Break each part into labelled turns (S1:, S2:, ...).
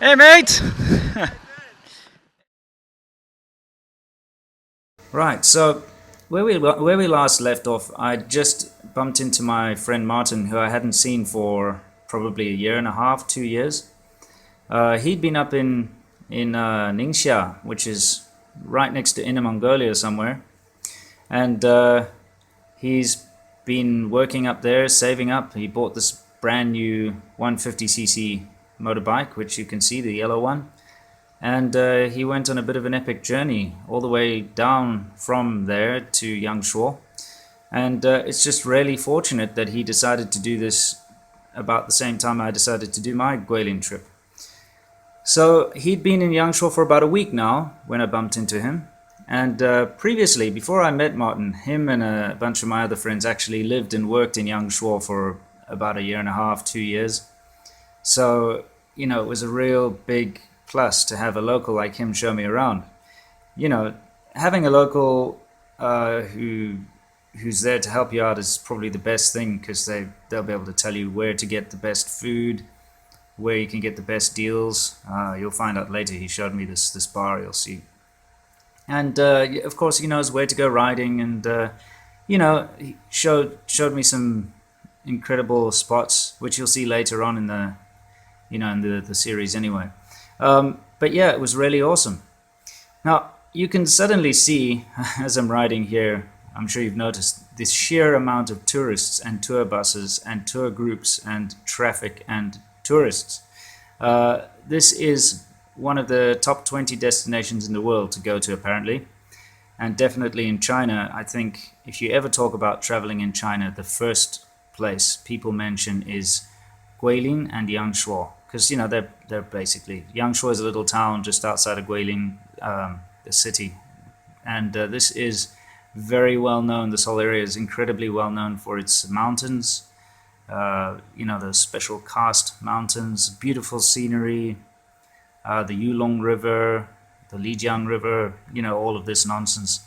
S1: Hey, mate!
S2: Right, so where we last left off, I just bumped into my friend Martin, who I hadn't seen for probably a year and a half, 2 years. He'd been up in Ningxia, which is right next to Inner Mongolia somewhere, and he's been working up there, saving up. He bought this brand new 150cc motorbike, which you can see, the yellow one. And he went on a bit of an epic journey all the way down from there to Yangshuo. And it's just really fortunate that he decided to do this about the same time I decided to do my Guilin trip. So he'd been in Yangshuo for about a week now when I bumped into him. And previously, before I met Martin, him and a bunch of my other friends actually lived and worked in Yangshuo for about a year and a half, 2 years. So, it was a real big plus to have a local like him show me around. You know, Having a local who's there to help you out is probably the best thing because they'll be able to tell you where to get the best food, where you can get the best deals. You'll find out later. He showed me this bar. You'll see, and of course he knows where to go riding, and he showed me some incredible spots, which you'll see later on in the series anyway. But yeah, it was really awesome. Now, you can suddenly see, as I'm riding here, I'm sure you've noticed, this sheer amount of tourists and tour buses and tour groups and traffic and tourists. This is one of the top 20 destinations in the world to go to, apparently. And definitely in China, I think if you ever talk about traveling in China, the first place people mention is Guilin and Yangshuo. Because, they're basically... Yangshuo is a little town just outside of Guilin, the city. And this is very well known. This whole area is incredibly well known for its mountains. Those special karst mountains, beautiful scenery, the Yulong River, the Lijiang River, all of this nonsense.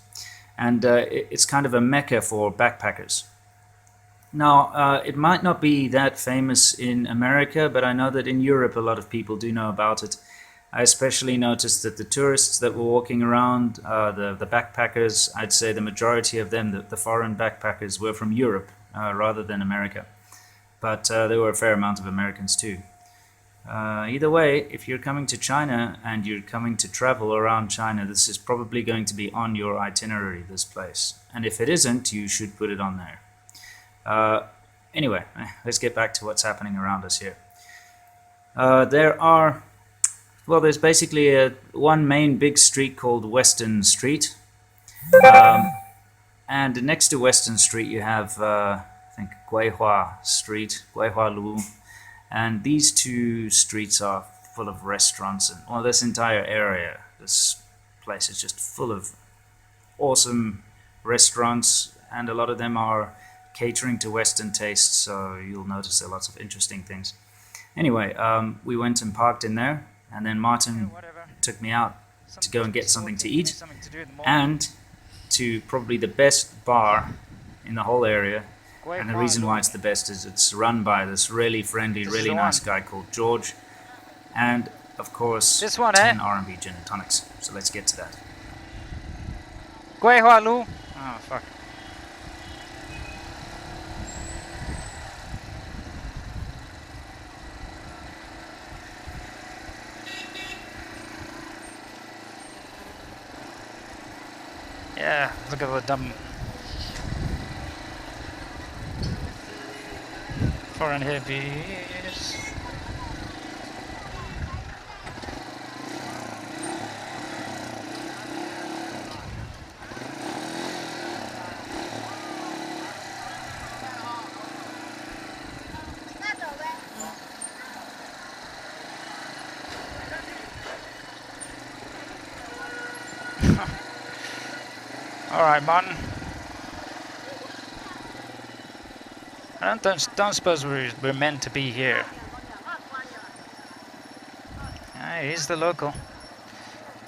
S2: And it's kind of a mecca for backpackers. Now, it might not be that famous in America, but I know that in Europe a lot of people do know about it. I especially noticed that the tourists that were walking around, the backpackers, I'd say the majority of them, the foreign backpackers, were from Europe rather than America. But there were a fair amount of Americans too. Either way, if you're coming to China and you're coming to travel around China, this is probably going to be on your itinerary, this place. And if it isn't, you should put it on there. Anyway, let's get back to what's happening around us here. There's basically one main big street called Western Street. And next to Western Street you have, I think, Guihua Street, Guihua Lu. And these two streets are full of restaurants. And this entire area, this place is just full of awesome restaurants. And a lot of them are catering to Western tastes, so you'll notice there are lots of interesting things. Anyway, we went and parked in there, and then Martin took me out to go and get something to eat, and to probably the best bar in the whole area. And the reason why it's the best is it's run by this really friendly, really nice guy called George, and of course, 10 R&B gin and tonics. So let's get to that.
S1: Guihua Lu. Oh, fuck. Yeah, look at the dumb foreign hippies. Alright, Martin. I don't suppose we're meant to be here. He's the local.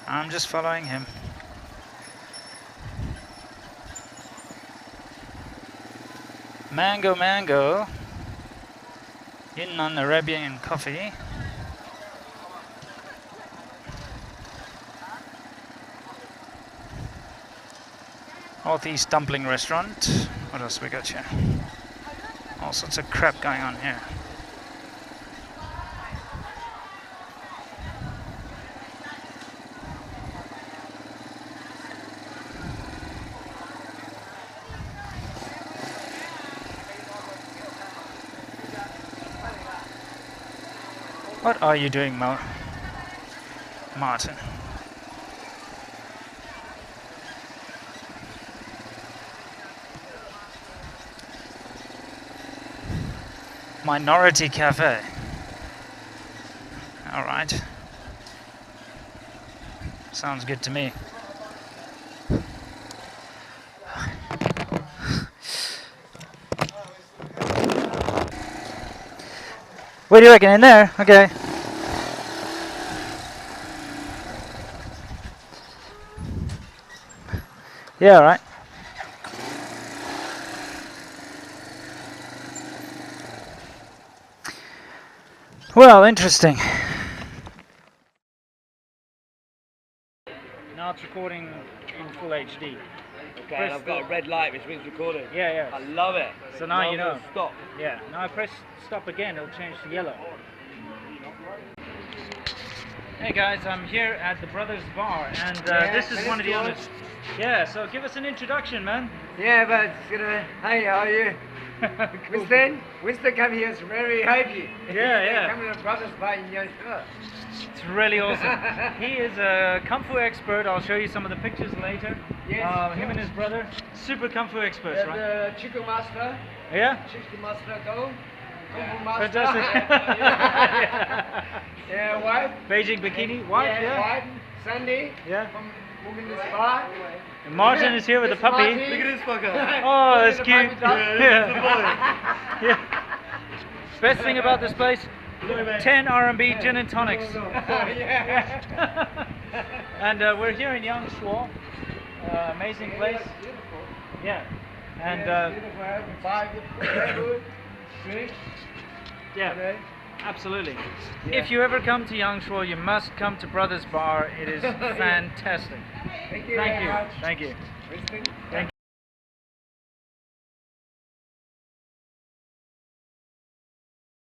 S1: I'm just following him. Mango, mango. In on Arabian coffee. Northeast Dumpling Restaurant. What else we got here? All sorts of crap going on here. What are you doing, Martin? Minority Cafe. All right. Sounds good to me. What do you reckon? In there? Okay. Yeah, all right. Well, interesting. Now it's recording in full HD.
S3: Okay, and I've got a red light which means recording.
S1: Yeah, yeah.
S3: I love it.
S1: So now you know.
S3: Stop.
S1: Yeah. Now I press stop again, it'll change to yellow. Hey guys, I'm here at the Brothers Bar, and this is one of the owners. Yeah, so give us an introduction, man.
S4: Yeah, but hi, how are you? Winston come here is very happy.
S1: Yeah.
S4: Come to the Brothers Bar in Yangshuo.
S1: It's really awesome. He is a Kung Fu expert. I'll show you some of the pictures later.
S4: Yes,
S1: him and his brother, super Kung Fu experts, right?
S4: The chicken master.
S1: Yeah?
S4: Chicken master go. Kung Fu master.
S1: Fantastic.
S4: Yeah, wife.
S1: Beijing bikini, wife, yeah.
S4: Wife. Sandy.
S1: Yeah.
S4: From Women's Bar.
S1: And Martin is here with the puppy.
S4: Look at
S3: this fucker.
S1: Oh, that's cute.
S3: Yeah.
S1: Yeah. Best thing about this place, 10 R&B gin and tonics. And we're here in Yangshuo. Amazing place. Yeah. And yeah, absolutely. If you ever come to Yangshuo, you must come to Brothers Bar. It is fantastic.
S4: Thank you.
S1: Thank you.
S4: Very much.
S1: Thank you.
S4: Winston.
S1: Thank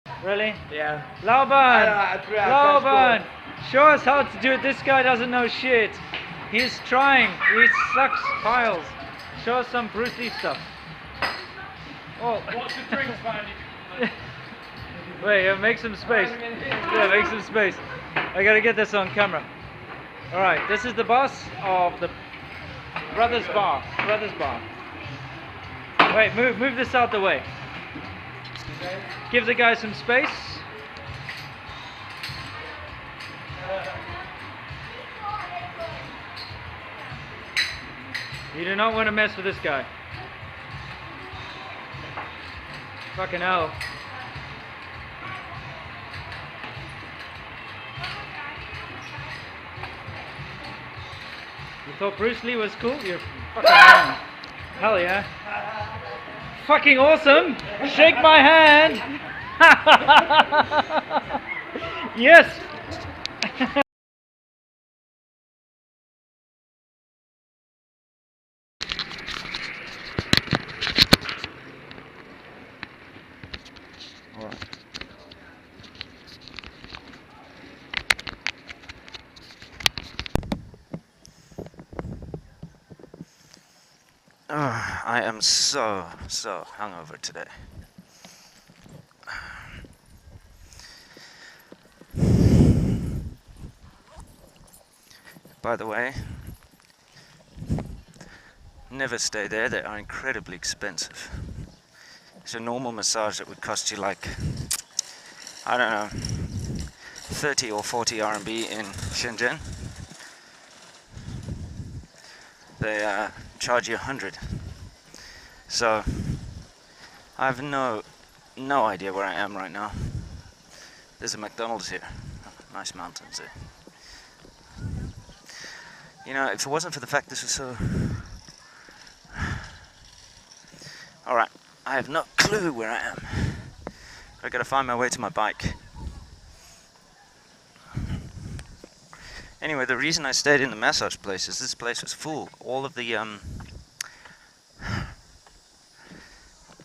S1: you. Really?
S4: Yeah.
S1: Lauban!
S4: I
S1: Lauban! Show us how to do it. This guy doesn't know shit. He's trying. He sucks piles. Show us some Bruce Lee stuff. Oh.
S3: What's the drinks, man?
S1: Wait, make some space. Yeah, make some space. I gotta get this on camera. Alright, this is the boss of the Brothers Bar. Brothers Bar. Wait, move this out the way. Give the guy some space. You do not want to mess with this guy. Fucking hell. You thought Bruce Lee was cool? You're fucking wrong. Hell yeah. Fucking awesome! Shake my hand! Yes! Alright.
S2: I am so hungover today. By the way, never stay there, they are incredibly expensive. It's a normal massage that would cost you like, I don't know, 30 or 40 RMB in Shenzhen. They charge you 100. So I have no idea where I am right now. There's a McDonald's here. Nice mountains there. You know, if it wasn't for the fact this was so... Alright, I have no clue where I am. I gotta find my way to my bike. Anyway, the reason I stayed in the massage place is this place was full. All of the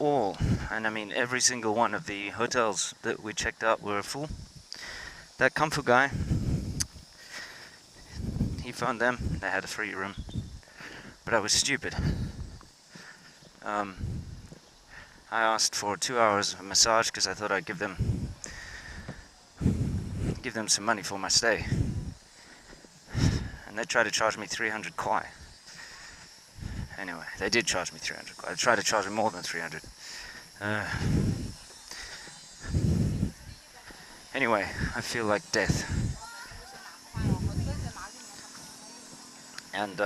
S2: all, and I mean every single one of the hotels that we checked out were full. That comfort guy, he found them, they had a free room, but I was stupid. I asked for 2 hours of massage because I thought I'd give them some money for my stay, and they tried to charge me 300 kwai. Anyway, they did charge me 300 kwai. They tried to charge me more than 300. Anyway, I feel like death. And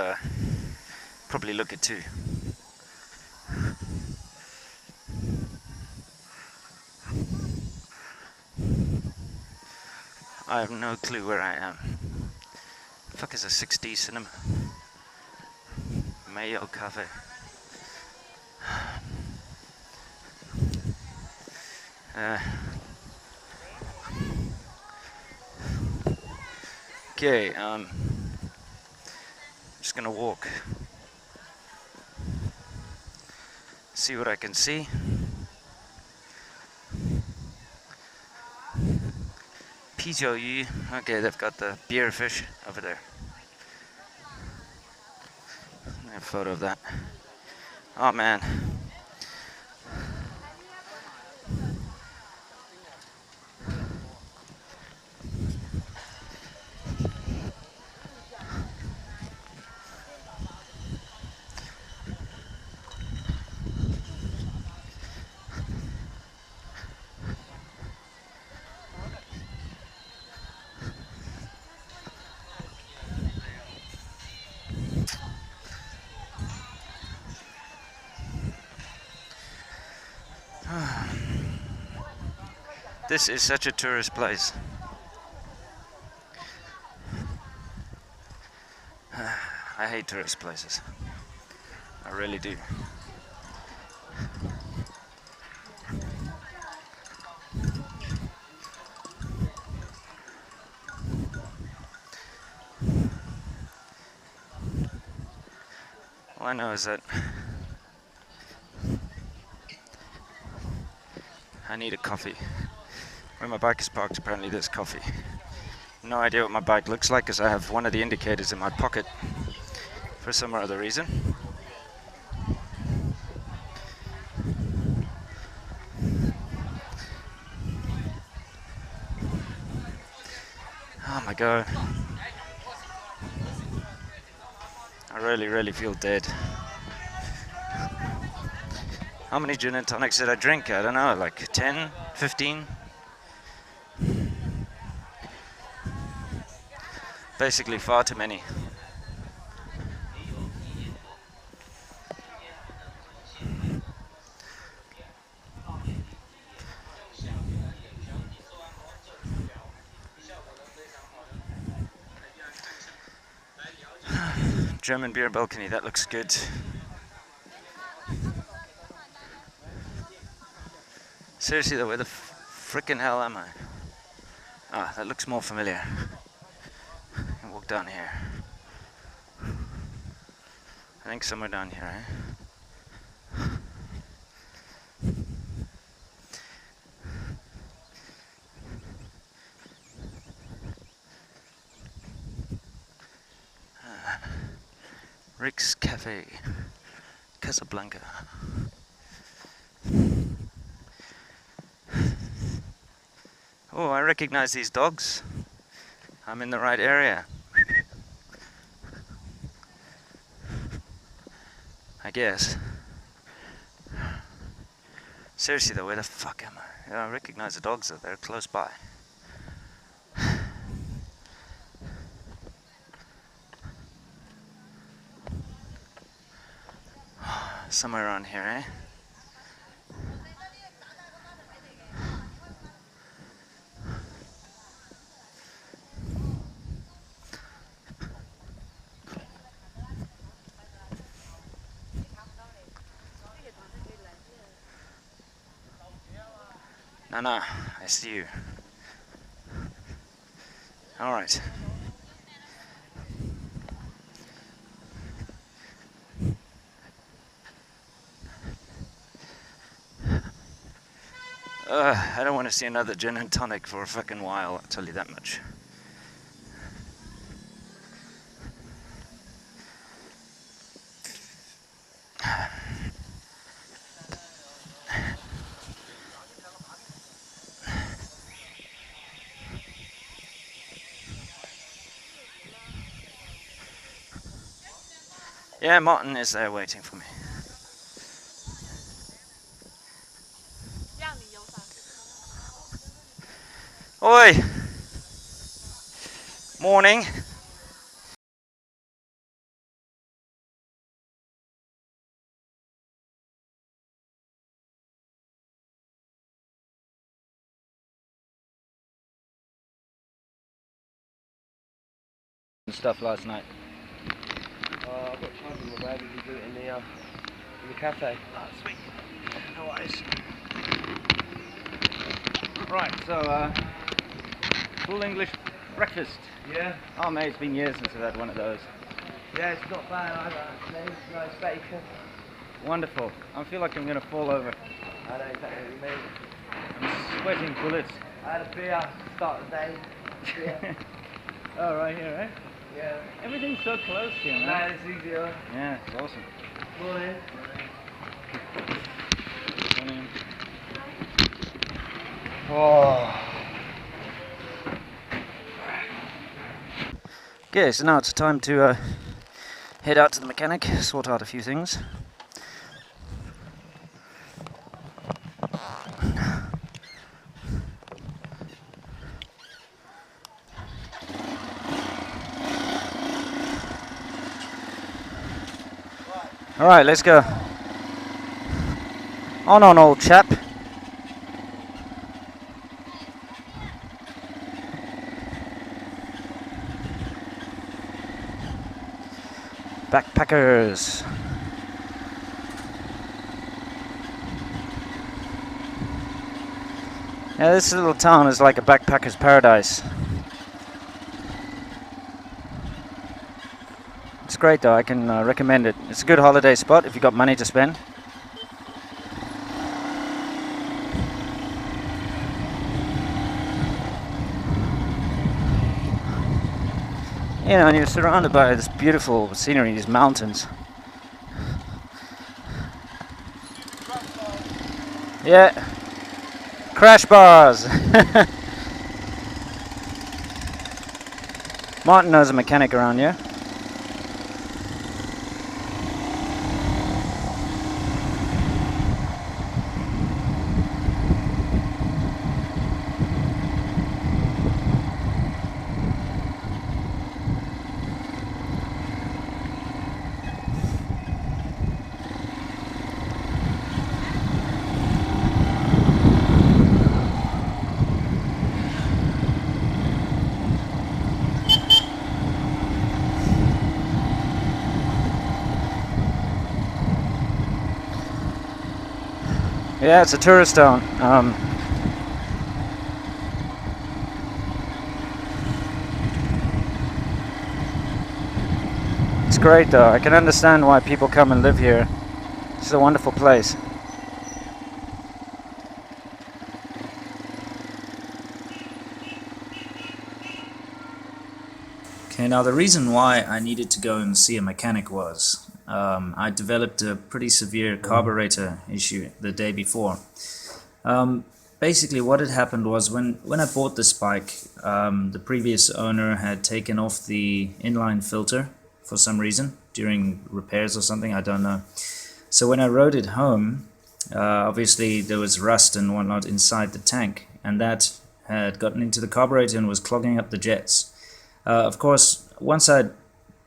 S2: probably look it too. I have no clue where I am. The fuck is a 6D cinema? Mayo Cafe. Okay, just gonna walk. See what I can see. Pijiu Yu. Okay, they've got the beer fish over there. A photo of that. Oh man. This is such a tourist place. I hate tourist places. I really do. All I know is that I need a coffee. Where my bike is parked, apparently there's coffee. No idea what my bike looks like because I have one of the indicators in my pocket for some or other reason. Oh my god. I really feel dead. How many gin and tonics did I drink? I don't know, like 10, 15? Basically far too many. German beer balcony, that looks good. Seriously though, where the frickin' hell am I? Ah, that looks more familiar. I'll walk down here. I think somewhere down here, eh? Rick's Cafe, Casablanca. Oh, I recognize these dogs. I'm in the right area. I guess. Seriously though, where the fuck am I? Yeah, I recognize the dogs though, they're close by. Somewhere around here, eh? No, I see you. Alright. I don't want to see another gin and tonic for a fucking while, I'll tell you that much. Yeah, Martin is there waiting for me. Oi! Morning. Stuff last night.
S3: I've got time in my bag. We can do it in the cafe.
S2: Oh, sweet. No worries.
S1: Right, so full English breakfast.
S4: Yeah.
S1: Oh mate, it's been years since I've had one of those.
S4: Yeah, it's not bad either. Nice bacon.
S1: Wonderful. I feel like I'm going to fall over.
S4: I know exactly what you mean.
S1: I'm sweating bullets.
S4: I had a beer to start the day. Beer.
S1: Oh, right here, right?
S4: Yeah.
S1: Everything's so close here, man.
S4: Man, it's easier.
S1: Yeah, it's awesome.
S4: Morning.
S1: Morning.
S4: Oh.
S2: Okay, so now it's time to head out to the mechanic, sort out a few things. Alright, let's go. On, old chap. Backpackers. Yeah, this little town is like a backpacker's paradise. It's great though, I can recommend it. It's a good holiday spot if you've got money to spend. You know, and you're surrounded by this beautiful scenery, these mountains. Yeah. Crash bars. Martin knows a mechanic around here. Yeah, it's a tourist town. It's great though. I can understand why people come and live here. It's a wonderful place. Okay, now the reason why I needed to go and see a mechanic was I developed a pretty severe carburetor issue the day before. Basically what had happened was when I bought this bike, the previous owner had taken off the inline filter for some reason during repairs or something, I don't know. So when I rode it home, obviously there was rust and whatnot inside the tank, and that had gotten into the carburetor and was clogging up the jets. Of course, once I'd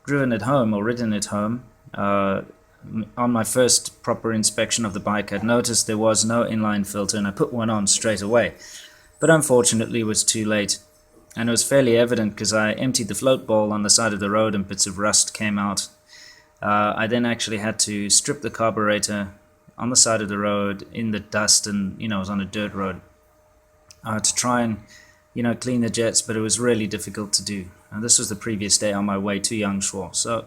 S2: driven it home or ridden it home, on my first proper inspection of the bike, I'd noticed there was no inline filter, and I put one on straight away. But unfortunately it was too late, and it was fairly evident because I emptied the float bowl on the side of the road and bits of rust came out. I then actually had to strip the carburetor on the side of the road in the dust, and it was on a dirt road, to try and clean the jets, but it was really difficult to do. And this was the previous day on my way to Yangshuo. So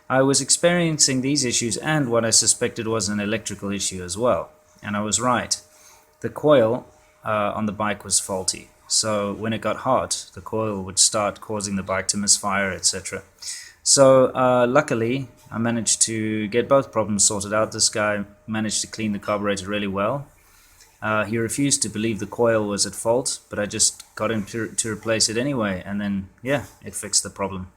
S2: I was experiencing these issues and what I suspected was an electrical issue as well. And I was right. The coil on the bike was faulty. So when it got hot, the coil would start causing the bike to misfire, etc. So luckily, I managed to get both problems sorted out. This guy managed to clean the carburetor really well. He refused to believe the coil was at fault, but I just got him to replace it anyway, and then, yeah, it fixed the problem.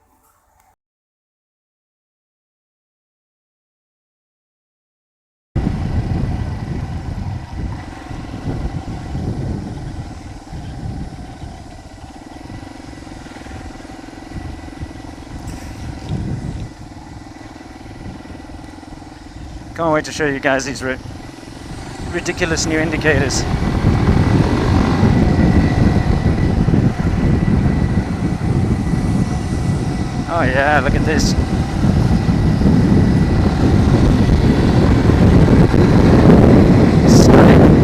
S1: Can't wait to show you guys these ridiculous new indicators. Oh yeah, look at this. Stunning.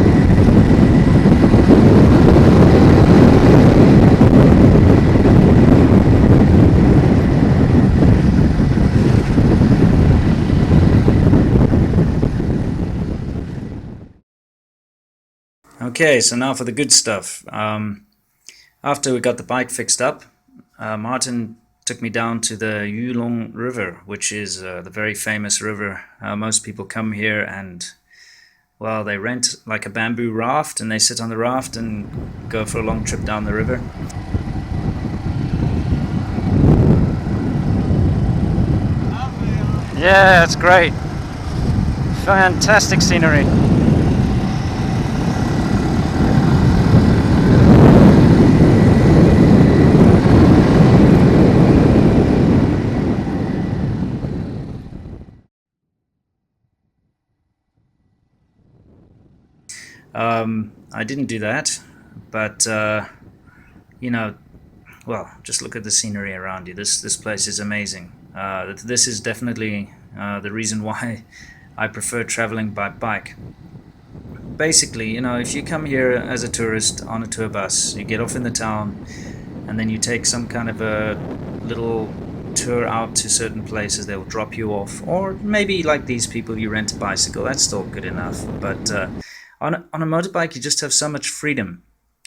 S2: Okay, so now for the good stuff. After we got the bike fixed up, Martin took me down to the Yulong River, which is the very famous river. Most people come here and, well, they rent like a bamboo raft and they sit on the raft and go for a long trip down the river.
S1: Yeah, it's great. Fantastic scenery.
S2: I didn't do that, but you know, well, just look at the scenery around you. This place is amazing. This is definitely the reason why I prefer traveling by bike. Basically, you know, if you come here as a tourist on a tour bus, you get off in the town, and then you take some kind of a little tour out to certain places. They'll drop you off, or maybe like these people, you rent a bicycle. That's still good enough. But on a motorbike, you just have so much freedom.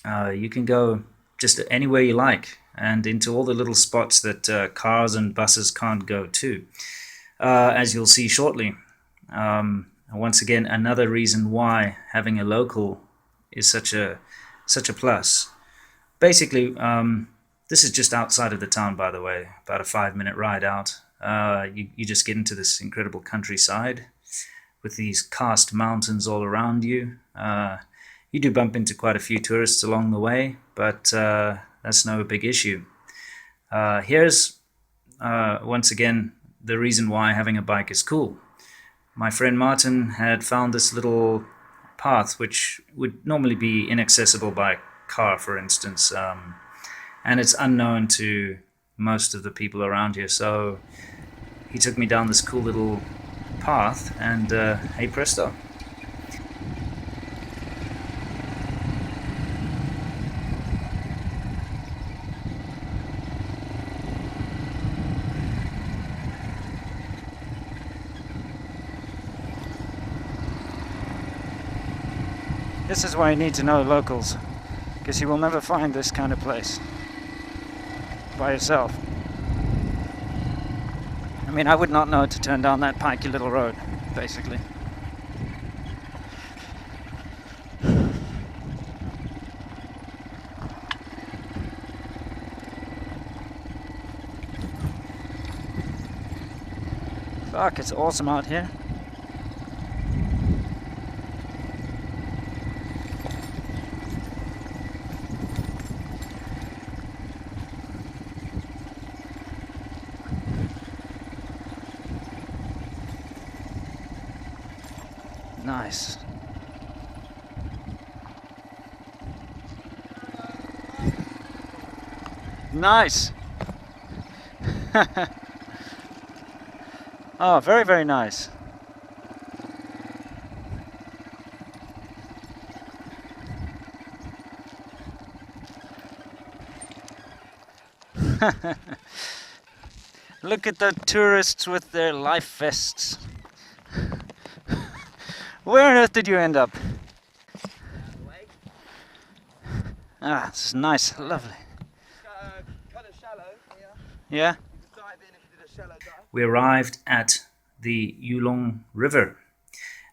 S2: You can go just anywhere you like, and into all the little spots that cars and buses can't go to, as you'll see shortly. Once again, another reason why having a local is such a plus. Basically, this is just outside of the town, by the way, about a 5-minute ride out. You just get into this incredible countryside with these karst mountains all around you. You do bump into quite a few tourists along the way, but that's no big issue. Here's, once again, the reason why having a bike is cool. My friend Martin had found this little path which would normally be inaccessible by a car, for instance, and it's unknown to most of the people around here. So he took me down this cool little path, and hey presto.
S1: This is why you need to know locals, because you will never find this kind of place by yourself. I mean, I would not know to turn down that pikey little road, basically. Fuck, it's awesome out here. Nice. Nice. Oh, very, very nice. Look at the tourists with their life vests. Where on earth did you end up?
S2: Ah, this is nice, lovely.
S3: Kind of shallow here.
S2: Yeah.
S3: You could dive in if you did a shallow dive.
S2: We arrived at the Yulong River,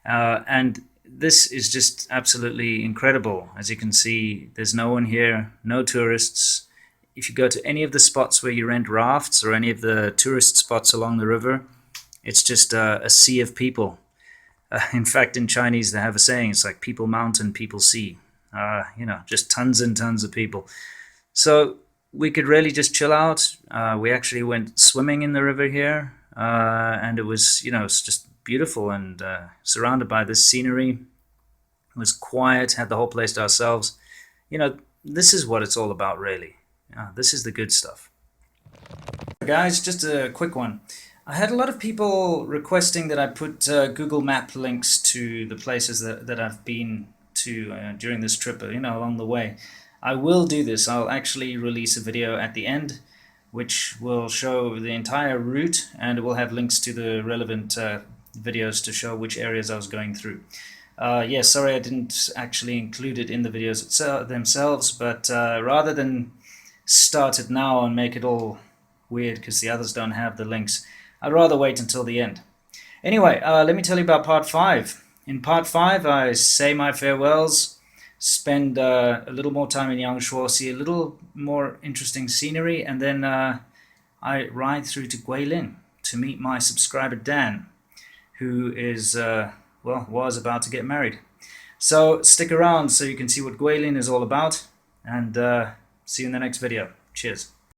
S2: and this is just absolutely incredible. As you can see, there's no one here, no tourists. If you go to any of the spots where you rent rafts or any of the tourist spots along the river, it's just a sea of people. In fact, in Chinese, they have a saying, it's like people mountain, people sea. You know, just tons and tons of people. So we could really just chill out. We actually went swimming in the river here, and it was, you know, it's just beautiful and surrounded by this scenery. It was quiet, had the whole place to ourselves. You know, this is what it's all about, really. This is the good stuff. Guys, just a quick one. I had a lot of people requesting that I put Google Map links to the places that I've been to during this trip, you know, along the way. I will do this. I'll actually release a video at the end which will show the entire route, and it will have links to the relevant videos to show which areas I was going through. Yeah, sorry I didn't actually include it in the videos themselves, but rather than start it now and make it all weird because the others don't have the links, I'd rather wait until the end. Anyway, let me tell you about part 5. In part 5, I say my farewells, spend a little more time in Yangshuo, see a little more interesting scenery, and then I ride through to Guilin to meet my subscriber Dan, who is, well, was about to get married. So stick around so you can see what Guilin is all about, and see you in the next video. Cheers.